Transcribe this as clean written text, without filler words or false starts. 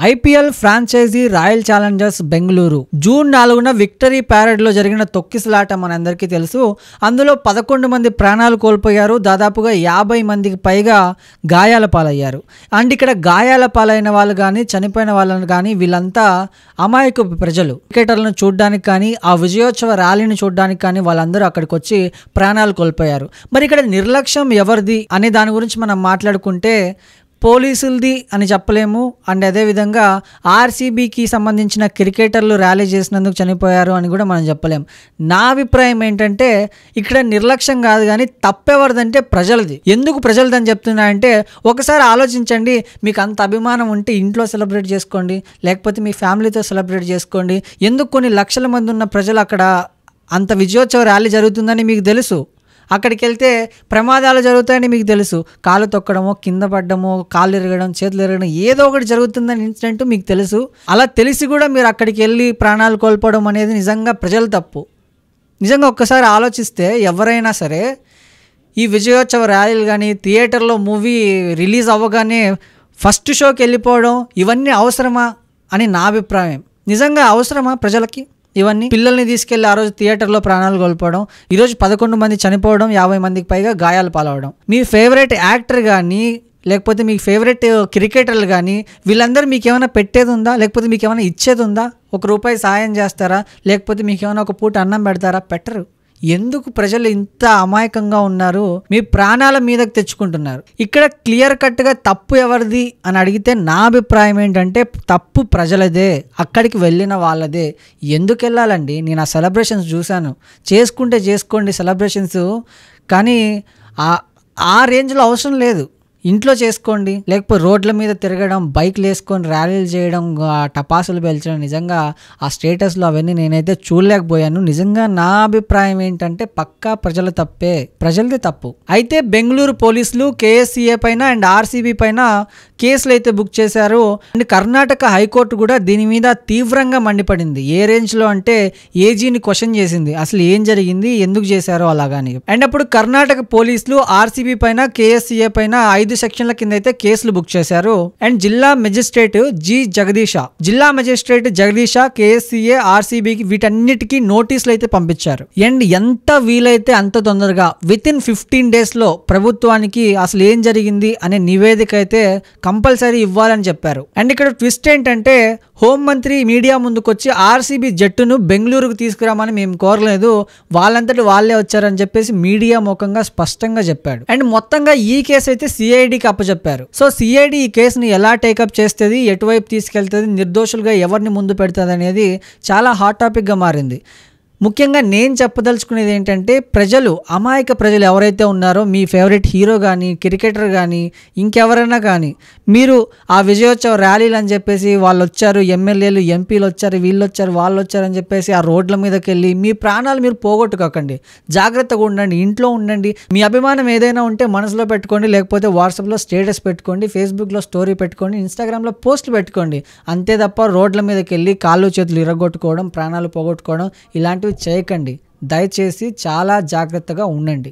IPL franchise royal challengers Bengaluru June 4న victory ప్యారెడ్లో జరిగిన తొక్కిసలాట మనందరికీ తెలుసు. అందులో 11 మంది ప్రాణాలు కోల్పోయారు, దాదాపుగా 50 మందికి పైగా గాయాల పాలయ్యారు. అండ్ ఇక్కడ గాయాల పాలైన వాళ్ళు కానీ చనిపోయిన వాళ్ళని కానీ వీళ్ళంతా అమాయక ప్రజలు. క్రికెటర్లను చూడడానికి కానీ ఆ విజయోత్సవ ర్యాలీని చూడడానికి కానీ వాళ్ళందరూ అక్కడికి వచ్చి ప్రాణాలు కోల్పోయారు. మరి ఇక్కడ నిర్లక్ష్యం ఎవరిది అనే దాని గురించి మనం మాట్లాడుకుంటే పోలీసులది అని చెప్పలేము. అండ్ అదేవిధంగా ఆర్సీబీకి సంబంధించిన క్రికెటర్లు ర్యాలీ చేసినందుకు చనిపోయారు అని కూడా మనం చెప్పలేము. నా అభిప్రాయం ఏంటంటే ఇక్కడ నిర్లక్ష్యం కాదు కానీ తప్పెవరిదంటే ప్రజలది. ఎందుకు ప్రజలదని చెప్తున్నా అంటే ఒకసారి ఆలోచించండి. మీకు అంత అభిమానం ఉంటే ఇంట్లో సెలబ్రేట్ చేసుకోండి, లేకపోతే మీ ఫ్యామిలీతో సెలబ్రేట్ చేసుకోండి. ఎందుకు కొన్ని లక్షల మంది ఉన్న ప్రజలు అక్కడ అంత విజయోత్సవ ర్యాలీ జరుగుతుందని మీకు తెలుసు, అక్కడికి వెళ్తే ప్రమాదాలు జరుగుతాయని మీకు తెలుసు, కాలు తొక్కడమో కింద పడ్డమో కాళ్ళు ఎరగడం చేతులు ఎరగడం ఏదో ఒకటి జరుగుతుందని ఇన్సిడెంట్ మీకు తెలుసు. అలా తెలిసి కూడా మీరు అక్కడికి వెళ్ళి ప్రాణాలు కోల్పోవడం అనేది నిజంగా ప్రజల తప్పు. నిజంగా ఒక్కసారి ఆలోచిస్తే ఎవరైనా సరే ఈ విజయోత్సవ ర్యాలీలు కానీ థియేటర్లో మూవీ రిలీజ్ అవ్వగానే ఫస్ట్ షోకి వెళ్ళిపోవడం ఇవన్నీ అవసరమా అని నా అభిప్రాయం. నిజంగా అవసరమా ప్రజలకి ఇవన్నీ? పిల్లల్ని తీసుకెళ్లి ఆ రోజు థియేటర్లో ప్రాణాలు కోల్పోవడం, ఈరోజు 11 మంది చనిపోవడం, 50 మందికి పైగా గాయాలు పాలవడం. మీ ఫేవరెట్ యాక్టర్ కానీ లేకపోతే మీ ఫేవరెట్ క్రికెటర్లు కానీ వీళ్ళందరూ మీకు ఏమైనా పెట్టేది ఉందా? లేకపోతే మీకు ఏమైనా ఇచ్చేది ఉందా? ₹1 సాయం చేస్తారా? లేకపోతే మీకు ఏమైనా ఒక పూట అన్నం పెడతారా? పెట్టరు. ఎందుకు ప్రజలు ఇంత అమాయకంగా ఉన్నారు? మీ ప్రాణాల మీదకి తెచ్చుకుంటున్నారు. ఇక్కడ క్లియర్ కట్గా తప్పు ఎవరిది అని అడిగితే నా అభిప్రాయం ఏంటంటే తప్పు ప్రజలదే, అక్కడికి వెళ్ళిన వాళ్ళదే. ఎందుకు వెళ్ళాలండి? నేను ఆ సెలబ్రేషన్స్ చూశాను. చేసుకుంటే చేసుకోండి సెలబ్రేషన్స్, కానీ ఆ రేంజ్లో అవసరం లేదు. ఇంట్లో చేసుకోండి, లేకపోతే రోడ్ల మీద తిరగడం, బైక్లు వేసుకొని ర్యాలీలు చేయడం, టపాసులు పేల్చడం, నిజంగా ఆ స్టేటస్లో అవన్నీ నేనైతే చూడలేకపోయాను. నిజంగా నా అభిప్రాయం ఏంటంటే పక్కా ప్రజల తప్పే, ప్రజలదే తప్పు. అయితే బెంగళూరు పోలీసులు కేఎస్సీఏ పైన అండ్ ఆర్సీబీ పైన కేసులు అయితే బుక్ చేశారు. అండ్ కర్ణాటక హైకోర్టు కూడా దీని మీద తీవ్రంగా మండిపడింది. ఏ రేంజ్లో అంటే ఏజీని క్వశ్చన్ చేసింది, అసలు ఏం జరిగింది, ఎందుకు చేశారో అలాగని. అండ్ అప్పుడు కర్ణాటక పోలీసులు ఆర్సీబీ పైన కేఎస్సీఏ పైన 5 సెక్షన్ల కింద అయితే కేసులు బుక్ చేశారు. అండ్ జిల్లా మెజిస్ట్రేట్ జిల్లా మెజిస్ట్రేట్ జగదీష కేఎస్సీఏ ఆర్సీబీకి వీటన్నిటికీ నోటీసులు అయితే పంపించారు. అండ్ ఎంత వీలైతే అంత తొందరగా వితిన్ 15 days లో ప్రభుత్వానికి అసలు ఏం జరిగింది అనే నివేదిక అయితే కంపల్సరీ ఇవ్వాలని చెప్పారు. అండ్ ఇక్కడ ట్విస్ట్ ఏంటంటే హోంమంత్రి మీడియా ముందుకొచ్చి ఆర్సీబీ జట్టును బెంగళూరుకు తీసుకురామని మేము కోరలేదు, వాళ్ళంతటి వాళ్ళే వచ్చారని చెప్పేసి మీడియా ముఖంగా స్పష్టంగా చెప్పాడు. అండ్ మొత్తంగా ఈ కేసు అయితే సిఐడికి అప్పచెప్పారు. సో సిఐడి ఈ కేసుని ఎలా టేకప్ చేస్తుంది, ఎటువైపు తీసుకెళ్తుంది, నిర్దోషులుగా ఎవరిని ముందు పెడుతుంది అనేది చాలా హాట్ టాపిక్గా మారింది. ముఖ్యంగా నేను చెప్పదలుచుకునేది ఏంటంటే ప్రజలు, అమాయక ప్రజలు ఎవరైతే ఉన్నారో, మీ ఫేవరెట్ హీరో కానీ క్రికెటర్ కానీ ఇంకెవరైనా కానీ, మీరు ఆ విజయోత్సవ ర్యాలీలు అని చెప్పేసి వాళ్ళు వచ్చారు, ఎమ్మెల్యేలు ఎంపీలు వచ్చారు, వీళ్ళు వచ్చారు వాళ్ళు వచ్చారు అని చెప్పేసి ఆ రోడ్ల మీదకి వెళ్ళి మీ ప్రాణాలు మీరు పోగొట్టుకోకండి. జాగ్రత్తగా ఉండండి, ఇంట్లో ఉండండి. మీ అభిమానం ఏదైనా ఉంటే మనసులో పెట్టుకోండి, లేకపోతే వాట్సాప్లో స్టేటస్ పెట్టుకోండి, ఫేస్బుక్లో స్టోరీ పెట్టుకోండి, ఇన్స్టాగ్రామ్లో పోస్టులు పెట్టుకోండి. అంతే తప్ప రోడ్ల మీదకి వెళ్ళి కాళ్ళు చేతులు ఇరగొట్టుకోవడం, ప్రాణాలు పోగొట్టుకోవడం ఇలాంటివి చేయకండి. దయచేసి చాలా జాగ్రత్తగా ఉండండి.